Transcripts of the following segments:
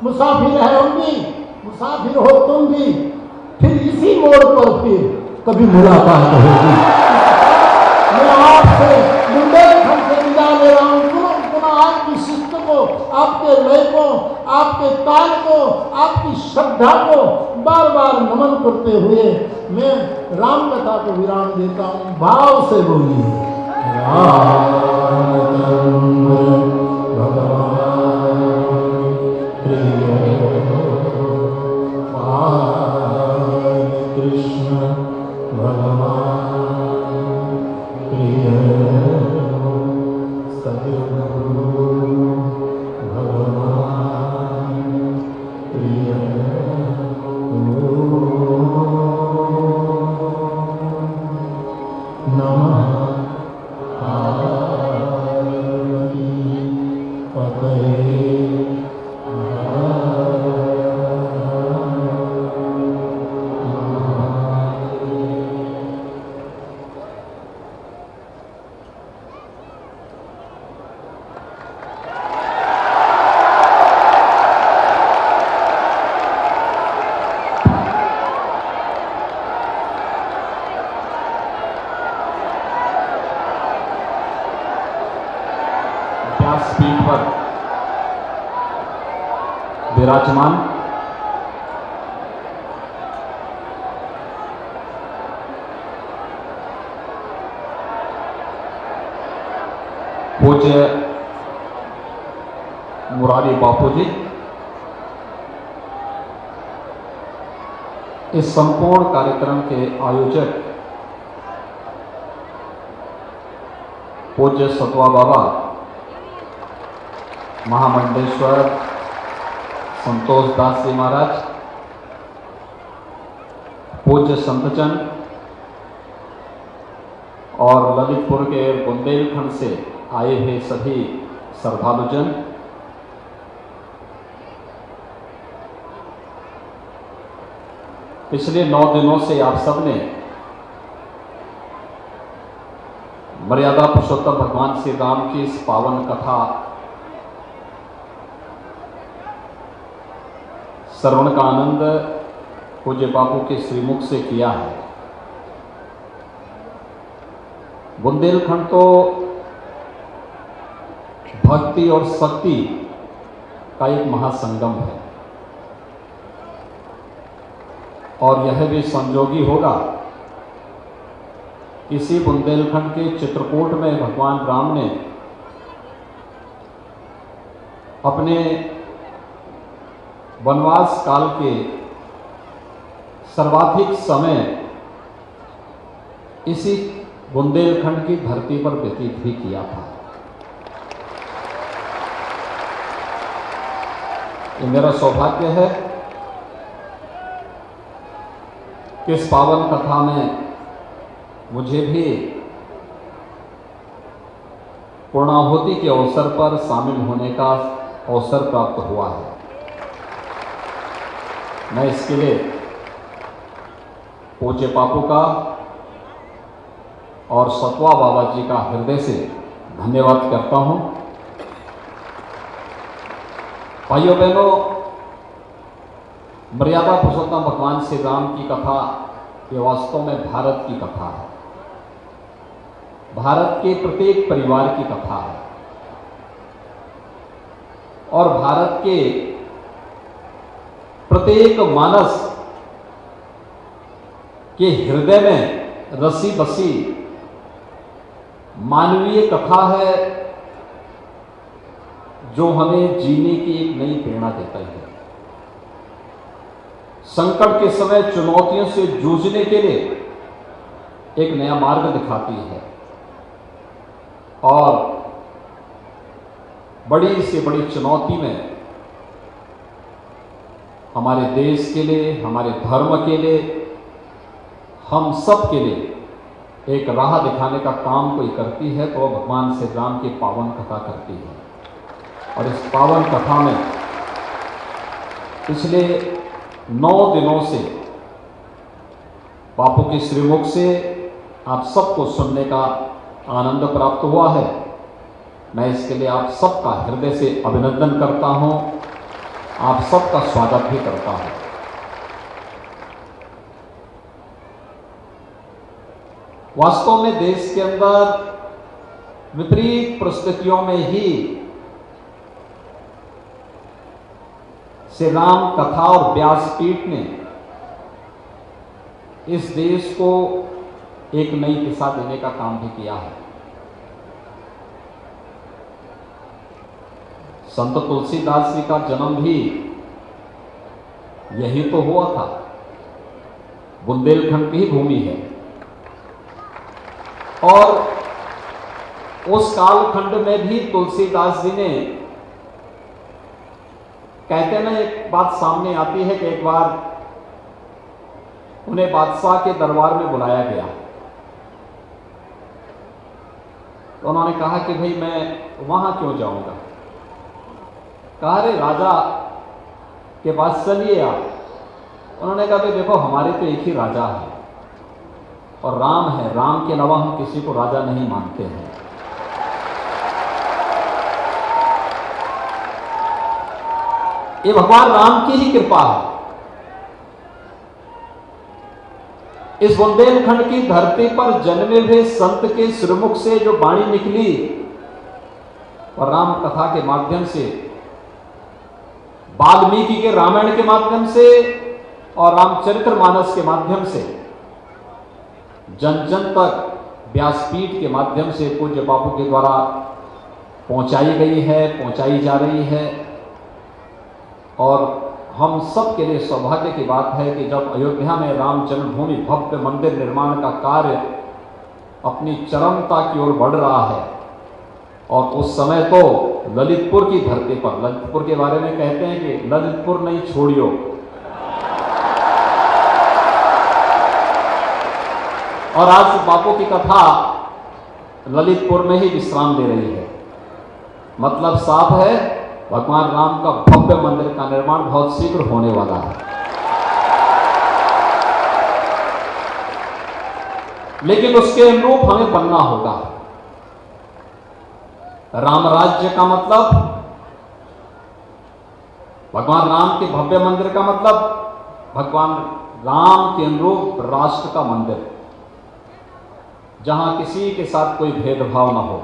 मुसाफिर है हम भी, मुसाफिर हो तुम भी, फिर इसी मोड़ पर फिर कभी मुलाकात होगी। मैं आपसे बुंदेलखंड से विदा ले रहा हूँ। पुनः आपकी शिस्त को, आपके लय को, आपके ताल को, आपकी श्रद्धा को बार बार नमन करते हुए मैं राम कथा को विराम देता हूँ। भाव से बोलिए व्यासपीठ पर विराजमान पूज्य मुरारी बापू जी, इस संपूर्ण कार्यक्रम के आयोजक पूज्य सतवा बाबा महामंडेश्वर संतोष दास जी महाराज, पूज्य संतजन और ललितपुर के बुंदेलखंड से आए हुए सभी श्रद्धालुजन, पिछले 9 दिनों से आप सबने मर्यादा पुरुषोत्तम भगवान श्री राम की इस पावन कथा श्रवण का आनंद पूज्य बापू के श्रीमुख से किया है। बुंदेलखंड तो भक्ति और शक्ति का एक महासंगम है और यह भी संजोगी होगा, इसी बुंदेलखंड के चित्रकूट में भगवान राम ने अपने वनवास काल के सर्वाधिक समय इसी बुंदेलखंड की धरती पर व्यतीत भी किया था। ये मेरा सौभाग्य है कि इस पावन कथा में मुझे भी पूर्णाहुति के अवसर पर शामिल होने का अवसर प्राप्त हुआ है। मैं इसके लिए पूज्य बापू का और सतवा बाबा जी का हृदय से धन्यवाद करता हूं। भाइयों बहनों, मर्यादा पुरुषोत्तम भगवान श्री राम की कथा ये वास्तव में भारत की कथा है, भारत के प्रत्येक परिवार की कथा है और भारत के प्रत्येक मानस के हृदय में रसी बसी मानवीय कथा है जो हमें जीने की एक नई प्रेरणा देता है। संकट के समय चुनौतियों से जूझने के लिए एक नया मार्ग दिखाती है और बड़ी से बड़ी चुनौती में हमारे देश के लिए, हमारे धर्म के लिए, हम सब के लिए एक राह दिखाने का काम कोई करती है तो भगवान श्री राम की पावन कथा करती है। और इस पावन कथा में पिछले 9 दिनों से बापू के श्रीमुख से आप सबको सुनने का आनंद प्राप्त हुआ है। मैं इसके लिए आप सबका हृदय से अभिनंदन करता हूं आप सबका स्वागत भी करता हूं। वास्तव में देश के अंदर विपरीत परिस्थितियों में ही श्री राम कथा और व्यासपीठ ने इस देश को एक नई दिशा देने का काम भी किया है। संत तुलसीदास जी का जन्म भी यही तो हुआ था, बुंदेलखंड की भूमि है। और उस कालखंड में भी तुलसीदास जी ने, कहते ना, एक बात सामने आती है कि एक बार उन्हें बादशाह के दरबार में बुलाया गया, तो उन्होंने कहा कि भाई मैं वहां क्यों जाऊंगा। कहा, अरे राजा के पास चलिए आप। उन्होंने कहा, भाई देखो, हमारे तो एक ही राजा है और राम है, राम के अलावा हम किसी को राजा नहीं मानते हैं। ये भगवान राम की ही कृपा है। इस बुंदेलखंड की धरती पर जन्मे हुए संत के श्रीमुख से जो वाणी निकली और राम कथा के माध्यम से, वाल्मीकि के रामायण के माध्यम से और रामचरितमानस के माध्यम से जन जन तक व्यासपीठ के माध्यम से पूज्य बापू के द्वारा पहुंचाई गई है, पहुंचाई जा रही है। और हम सब के लिए सौभाग्य की बात है कि जब अयोध्या में राम जन्मभूमि भव्य मंदिर निर्माण का कार्य अपनी चरमता की ओर बढ़ रहा है, और उस समय तो ललितपुर की धरती पर, ललितपुर के बारे में कहते हैं कि ललितपुर नहीं छोड़ियो, और आज बापू की कथा ललितपुर में ही विश्राम ले रही है। मतलब साफ है, भगवान राम का भव्य मंदिर का निर्माण बहुत शीघ्र होने वाला है। लेकिन उसके अनुरूप हमें बनना होगा। राम राज्य का मतलब, भगवान राम के भव्य मंदिर का मतलब, भगवान राम के अनुरूप राष्ट्र का मंदिर, जहां किसी के साथ कोई भेदभाव न हो,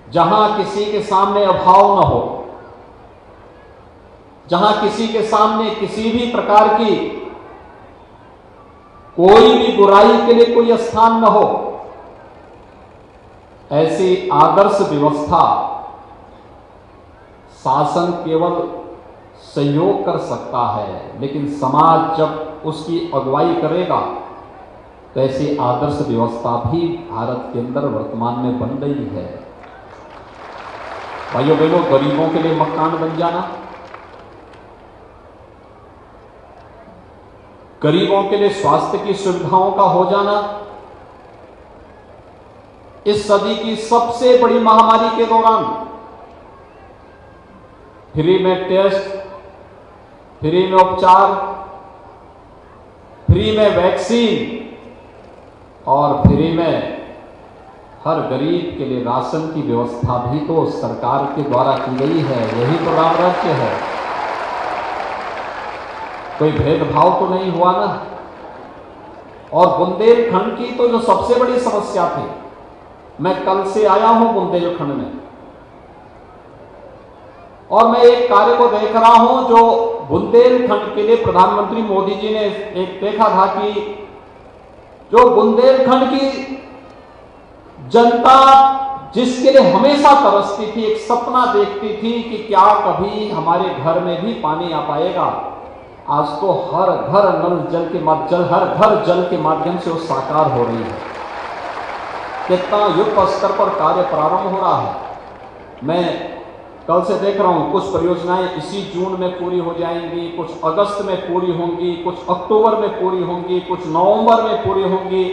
जहां किसी के सामने अभाव न हो, जहां किसी के सामने किसी भी प्रकार की कोई भी बुराई के लिए कोई स्थान न हो। ऐसी आदर्श व्यवस्था शासन केवल सहयोग कर सकता है, लेकिन समाज जब उसकी अगुवाई करेगा तो ऐसी आदर्श व्यवस्था भी भारत के अंदर वर्तमान में बन रही है। भाइयों बहनों, गरीबों के लिए मकान बन जाना, गरीबों के लिए स्वास्थ्य की सुविधाओं का हो जाना, इस सदी की सबसे बड़ी महामारी के दौरान फ्री में टेस्ट, फ्री में उपचार, फ्री में वैक्सीन और फ्री में हर गरीब के लिए राशन की व्यवस्था भी तो सरकार के द्वारा की गई है। यही तो राम राज्य है। कोई भेदभाव तो नहीं हुआ ना। और बुंदेलखंड की तो जो सबसे बड़ी समस्या थी, मैं कल से आया हूं बुंदेलखंड में, और मैं एक कार्य को देख रहा हूं जो बुंदेलखंड के लिए प्रधानमंत्री मोदी जी ने एक देखा था कि जो बुंदेलखंड की जनता जिसके लिए हमेशा तरसती थी, एक सपना देखती थी कि क्या कभी हमारे घर में भी पानी आ पाएगा, आज तो हर घर नल जल के माध्यम, हर घर जल के माध्यम से वो साकार हो रही है। कितना युद्ध स्तर पर कार्य प्रारंभ हो रहा है। मैं कल से देख रहा हूं, कुछ परियोजनाएं इसी जून में पूरी हो जाएंगी, कुछ अगस्त में पूरी होंगी, कुछ अक्टूबर में पूरी होंगी, कुछ नवंबर में पूरी होंगी,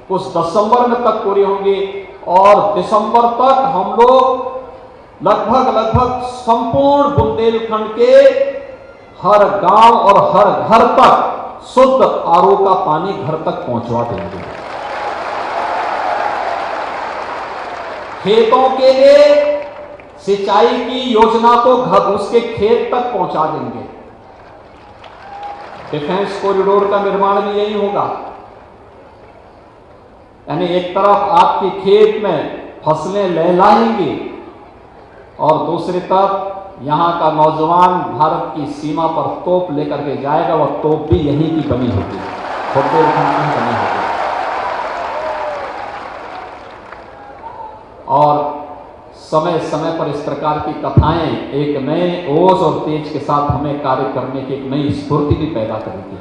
कुछ दिसंबर में तक पूरी होंगी, और दिसंबर तक हम लोग लगभग संपूर्ण बुंदेलखंड के हर गांव और हर घर तक शुद्ध आरओ का पानी घर तक पहुंचवा देंगे। खेतों के लिए सिंचाई की योजना को घर उसके खेत तक पहुंचा देंगे। डिफेंस कॉरिडोर का निर्माण भी यही होगा, यानी एक तरफ आपके खेत में फसलें लहलाएंगी और दूसरी तरफ यहां का नौजवान भारत की सीमा पर तोप लेकर के जाएगा। वह तोप भी यहीं की बनी होगी, बुंदेलखंड की बनी होगी। और समय समय पर इस प्रकार की कथाएं एक नए ओज और तेज के साथ हमें कार्य करने की एक नई स्फूर्ति भी पैदा करेगी।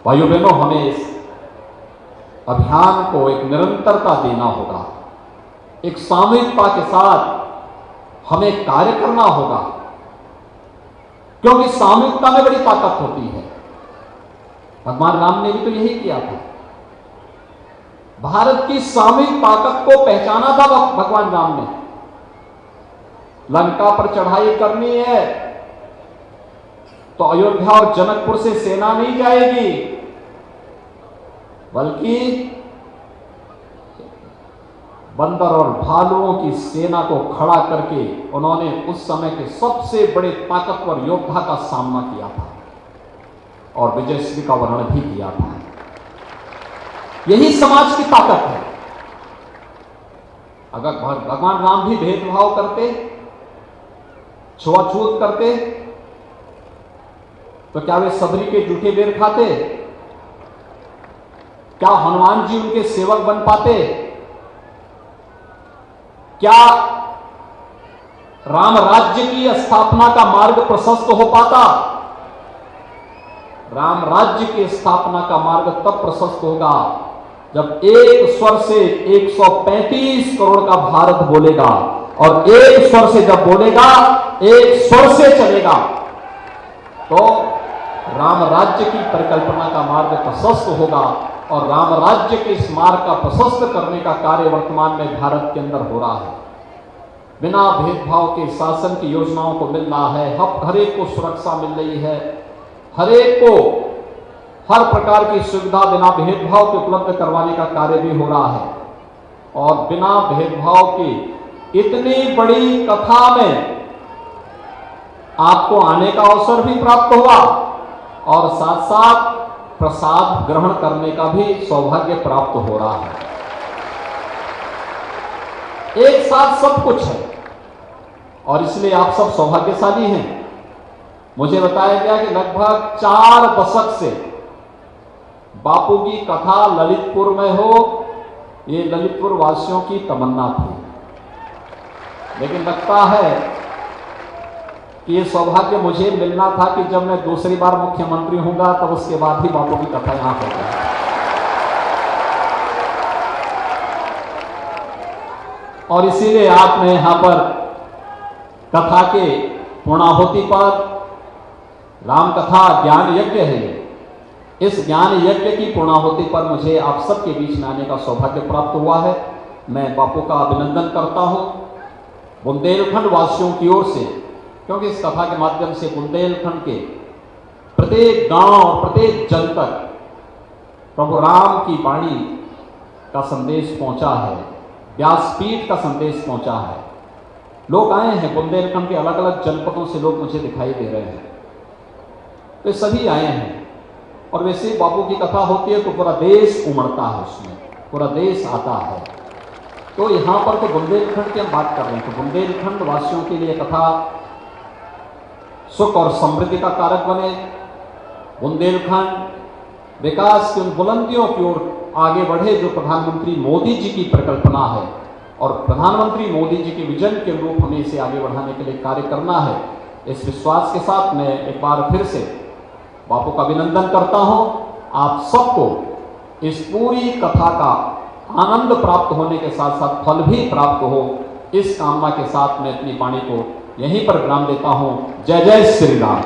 भाइयों बहनों, हमें इस अभियान को एक निरंतरता देना होगा, एक सामूहिकता के साथ हमें कार्य करना होगा, क्योंकि सामूहिकता में बड़ी ताकत होती है। भगवान राम ने भी तो यही किया था, भारत की सामूहिक ताकत को पहचाना था भगवान राम ने। लंका पर चढ़ाई करनी है तो अयोध्या और जनकपुर से सेना नहीं जाएगी, बल्कि बंदर और भालुओं की सेना को खड़ा करके उन्होंने उस समय के सबसे बड़े ताकतवर योद्धा का सामना किया था और विजयश्री का वर्णन भी किया था। यही समाज की ताकत है। अगर भगवान राम भी भेदभाव करते, छुआछूत करते, तो क्या वे सबरी के जूठे बेर खाते? क्या हनुमान जी उनके सेवक बन पाते? क्या राम राज्य की स्थापना का मार्ग प्रशस्त हो पाता? राम राज्य की स्थापना का मार्ग तब प्रशस्त होगा जब एक स्वर से 135 करोड़ का भारत बोलेगा, और एक स्वर से जब बोलेगा, एक स्वर से चलेगा, तो राम राज्य की परिकल्पना का मार्ग प्रशस्त होगा। और राम राज्य के इस मार्ग का प्रशस्त करने का कार्य वर्तमान में भारत के अंदर हो रहा है। बिना भेदभाव के शासन की योजनाओं को मिल रहा है, हर एक को सुरक्षा मिल रही है, हर एक को हर प्रकार की सुविधा बिना भेदभाव के उपलब्ध करवाने का कार्य भी हो रहा है। और बिना भेदभाव की इतनी बड़ी कथा में आपको आने का अवसर भी प्राप्त हुआ और साथ साथ प्रसाद ग्रहण करने का भी सौभाग्य प्राप्त हो रहा है। एक साथ सब कुछ है और इसलिए आप सब सौभाग्यशाली हैं। मुझे बताया गया कि लगभग 4 दशक से बापू की कथा ललितपुर में हो, ये ललितपुर वासियों की तमन्ना थी, लेकिन लगता है कि ये सौभाग्य मुझे मिलना था कि जब मैं दूसरी बार मुख्यमंत्री होऊंगा तब उसके बाद ही बापू की कथा यहां होगी। और इसीलिए आपने यहां पर कथा के पूर्णाहुति पर, राम कथा ज्ञान यज्ञ है ये, इस ज्ञान यज्ञ की पूर्णाहुति पर मुझे आप सबके बीच में आने का सौभाग्य प्राप्त हुआ है। मैं बापू का अभिनंदन करता हूं बुंदेलखंड वासियों की ओर से, क्योंकि इस कथा के माध्यम से बुंदेलखंड के प्रत्येक गांव और प्रत्येक जन तक प्रभु राम की वाणी का संदेश पहुंचा है, व्यासपीठ का संदेश पहुंचा है। लोग आए हैं, बुंदेलखंड के अलग अलग जनपदों से लोग मुझे दिखाई दे रहे हैं, वे सभी आए हैं। और वैसे बापू की कथा होती है तो पूरा देश उमड़ता है, उसमें पूरा देश आता है। तो यहां पर तो बुंदेलखंड की हम बात कर रहे हैं, तो बुंदेलखंड वासियों के लिए कथा सुख और समृद्धि का कारक बने, बुंदेलखंड विकास की उन बुलंदियों की ओर आगे बढ़े जो प्रधानमंत्री मोदी जी की परिकल्पना है, और प्रधानमंत्री मोदी जी के विजन के अनुरूप हमें इसे आगे बढ़ाने के लिए कार्य करना है। इस विश्वास के साथ मैं एक बार फिर से बापू का अभिनंदन करता हूं। आप सबको इस पूरी कथा का आनंद प्राप्त होने के साथ साथ फल भी प्राप्त हो, इस कामना के साथ मैं अपनी वाणी को यहीं पर विराम देता हूं। जय जय श्री राम।